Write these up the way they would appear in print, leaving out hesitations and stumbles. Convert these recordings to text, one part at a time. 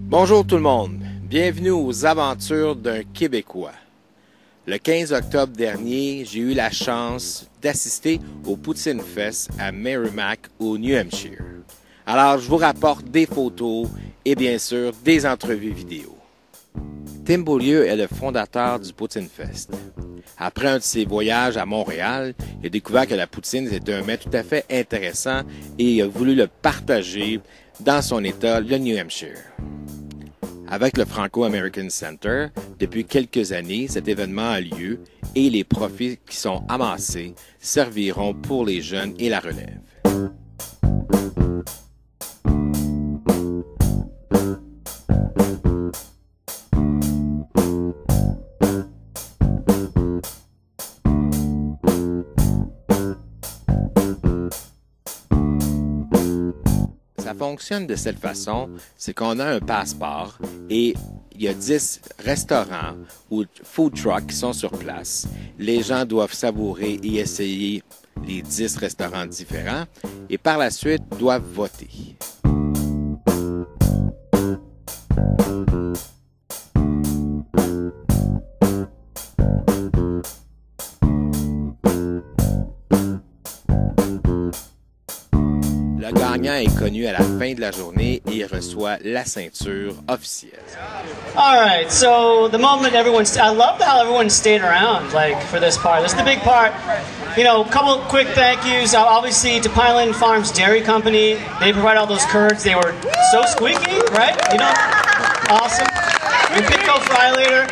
Bonjour tout le monde, bienvenue aux aventures d'un Québécois. Le 15 octobre dernier, j'ai eu la chance d'assister au Poutine Fest à Merrimack au New Hampshire. Alors, je vous rapporte des photos et bien sûr des entrevues vidéo. Tim Beaulieu est le fondateur du Poutine Fest. Après un de ses voyages à Montréal, il a découvert que la poutine était un mets tout à fait intéressant et il a voulu le partager dans son État, le New Hampshire. Avec le Franco-American Center, depuis quelques années, cet événement a lieu et les profits qui sont amassés serviront pour les jeunes et la relève. Ça fonctionne de cette façon, c'est qu'on a un passeport et il y a 10 restaurants ou food trucks qui sont sur place. Les gens doivent savourer et essayer les 10 restaurants différents et par la suite doivent voter. Le gagnant est connu à la fin de la journée et il reçoit la ceinture officielle. All right, so the moment I love how everyone stayed around, like, for this part. This is the big part. You know, a couple quick thank yous, obviously, to Pineland Farms Dairy Company. They provide all those curds. They were so squeaky, right? You know, awesome. And Pitco Fry later.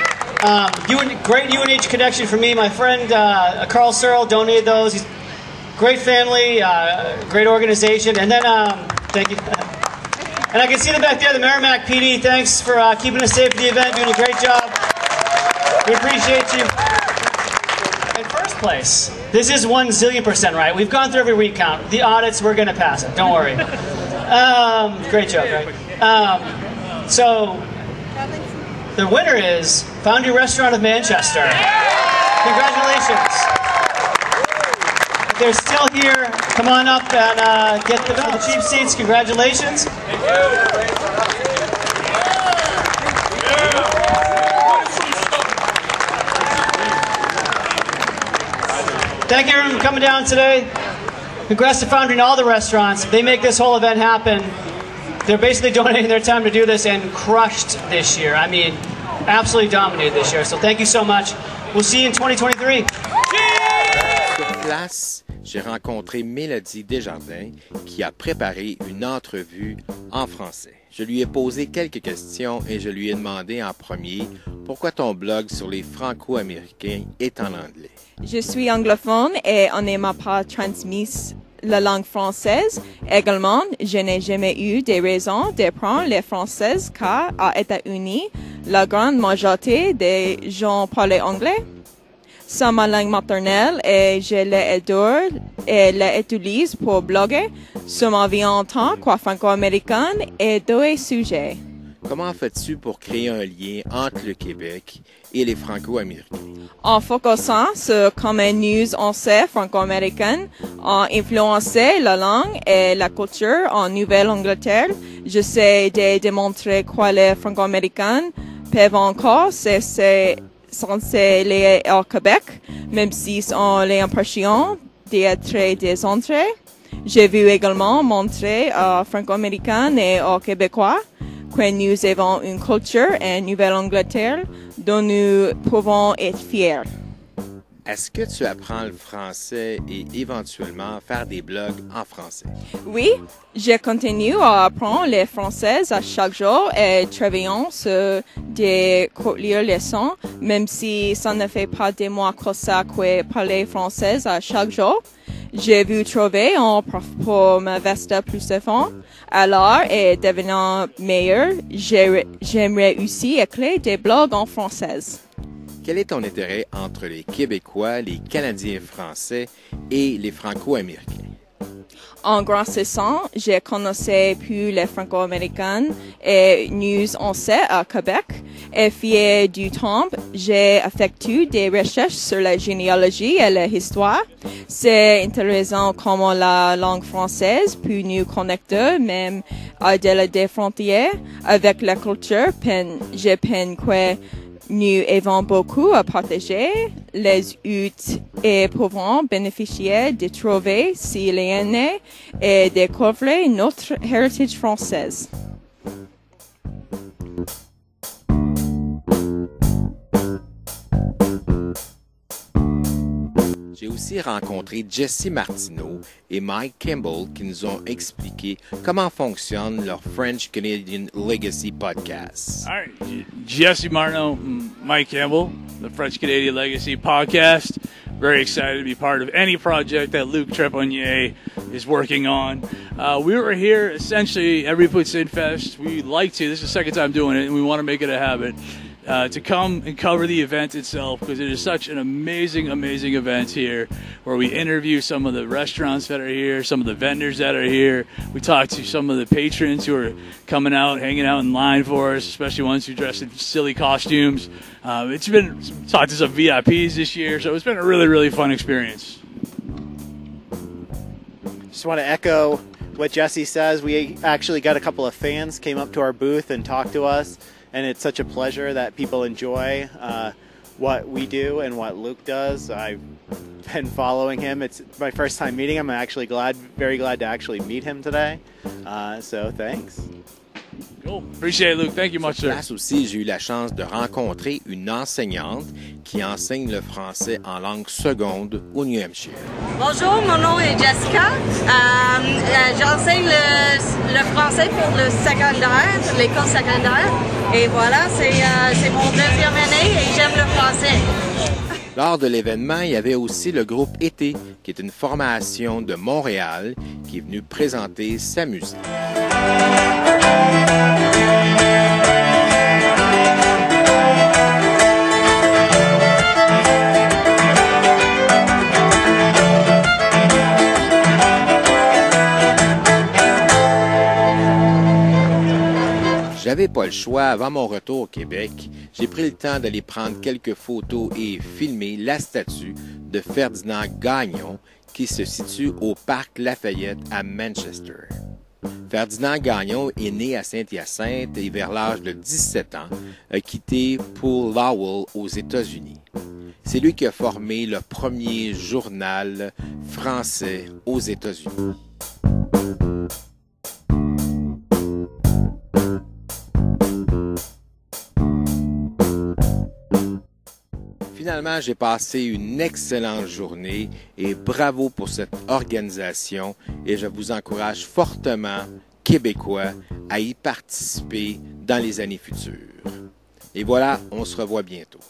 Great UNH connection for me. My friend Carl Searle donated those. He's great family, great organization, and then thank you. And I can see them back there, the Merrimack PD. Thanks for keeping us safe for the event, doing a great job. We appreciate you. In first place, this is 1,000,000% right. We've gone through every recount. The audits, we're going to pass it. Don't worry. Great job, right? So, the winner is Foundry Restaurant of Manchester. Congratulations. If they're still here, come on up and get the cheap seats. Congratulations. Thank you. Thank you everyone for coming down today. Congrats to Foundry and all the restaurants. They make this whole event happen. They're basically donating their time to do this and crushed this year. I mean, absolutely dominated this year. So thank you so much. We'll see you in 2023. Sur place, j'ai rencontré Mélodie Desjardins qui a préparé une entrevue en français. Je lui ai posé quelques questions et je lui ai demandé en premier pourquoi ton blog sur les Franco-Américains est en anglais. Je suis anglophone et on ne m'a pas transmis la langue française. Également, je n'ai jamais eu des raisons d'apprendre le français car aux États-Unis, la grande majorité des gens parlent anglais. C'est ma langue maternelle et je l'adore et l'utilise pour bloguer sur ma vie en tant que franco-américaine et deux sujets. Comment fais-tu pour créer un lien entre le Québec et les Franco-Américains? En focusant sur comment nous, anciens franco-américains, ont influencé la langue et la culture en Nouvelle-Angleterre, j'essaie de démontrer que les franco-américains peuvent encore s'installer au Québec, même s'ils ont l'impression d'être des entrées. J'ai vu également montrer aux franco-américains et aux Québécois que nous avons une culture en Nouvelle-Angleterre dont nous pouvons être fiers. Est-ce que tu apprends le français et éventuellement faire des blogs en français? Oui, je continue à apprendre le français à chaque jour et travaillant sur des courtes leçons, même si ça ne fait pas de moi que ça que parler français à chaque jour. J'ai vu trouver un prof pour m'investir plus de fonds. Alors, et devenant meilleur, j'aimerais aussi écrire des blogs en français. Quel est ton intérêt entre les Québécois, les Canadiens français et les Franco-Américains? En grandissant, j'ai connu plus les Franco-Américains et nous on sait à Québec. Et fier du temps, j'ai effectué des recherches sur la généalogie et l'histoire. C'est intéressant comment la langue française peut nous connecter même au-delà des frontières avec la culture. Je pense que nous avons beaucoup à partager. Les hôtes et pouvons bénéficier de trouver si l'année et découvrir notre héritage française. J'ai aussi rencontré Jesse Martineau et Mike Campbell qui nous ont expliqué comment fonctionne leur French Canadian Legacy podcast. All right, Jesse Martineau, Mike Campbell, the French Canadian Legacy podcast. Very excited to be part of any project that Luc Trepanier is working on. We were here essentially every Poutine Fest. We like to, this is the second time doing it, and we want to make it a habit. To come and cover the event itself, because it is such an amazing, amazing event here where we interview some of the restaurants that are here, some of the vendors that are here. We talk to some of the patrons who are coming out, hanging out in line for us, especially ones who dress in silly costumes. It's been talked to some VIPs this year, so it's been a really, really fun experience. Just want to echo what Jesse says. We actually got a couple of fans came up to our booth and talked to us. And it's such a pleasure that people enjoy what we do and what Luc does. I've been following him. It's my first time meeting him. I'm actually very glad to actually meet him today. So thanks. Cool. Appreciate it, Luc. Thank you much, sir. Place aussi, j'ai eu la chance de rencontrer une enseignante qui enseigne le français en langue seconde au New Hampshire. Bonjour, mon nom est Jessica. J'enseigne le français pour le secondaire, l'école secondaire. Et voilà, c'est mon deuxième année et j'aime le français. Lors de l'événement, il y avait aussi le groupe Été, qui est une formation de Montréal, qui est venu présenter sa musique. J'avais pas le choix. Avant mon retour au Québec, j'ai pris le temps d'aller prendre quelques photos et filmer la statue de Ferdinand Gagnon qui se situe au Parc Lafayette à Manchester. Ferdinand Gagnon est né à Saint-Hyacinthe et vers l'âge de 17 ans a quitté pour Lowell aux États-Unis. C'est lui qui a formé le premier journal français aux États-Unis. Finalement, j'ai passé une excellente journée et bravo pour cette organisation et je vous encourage fortement, Québécois, à y participer dans les années futures. Et voilà, on se revoit bientôt.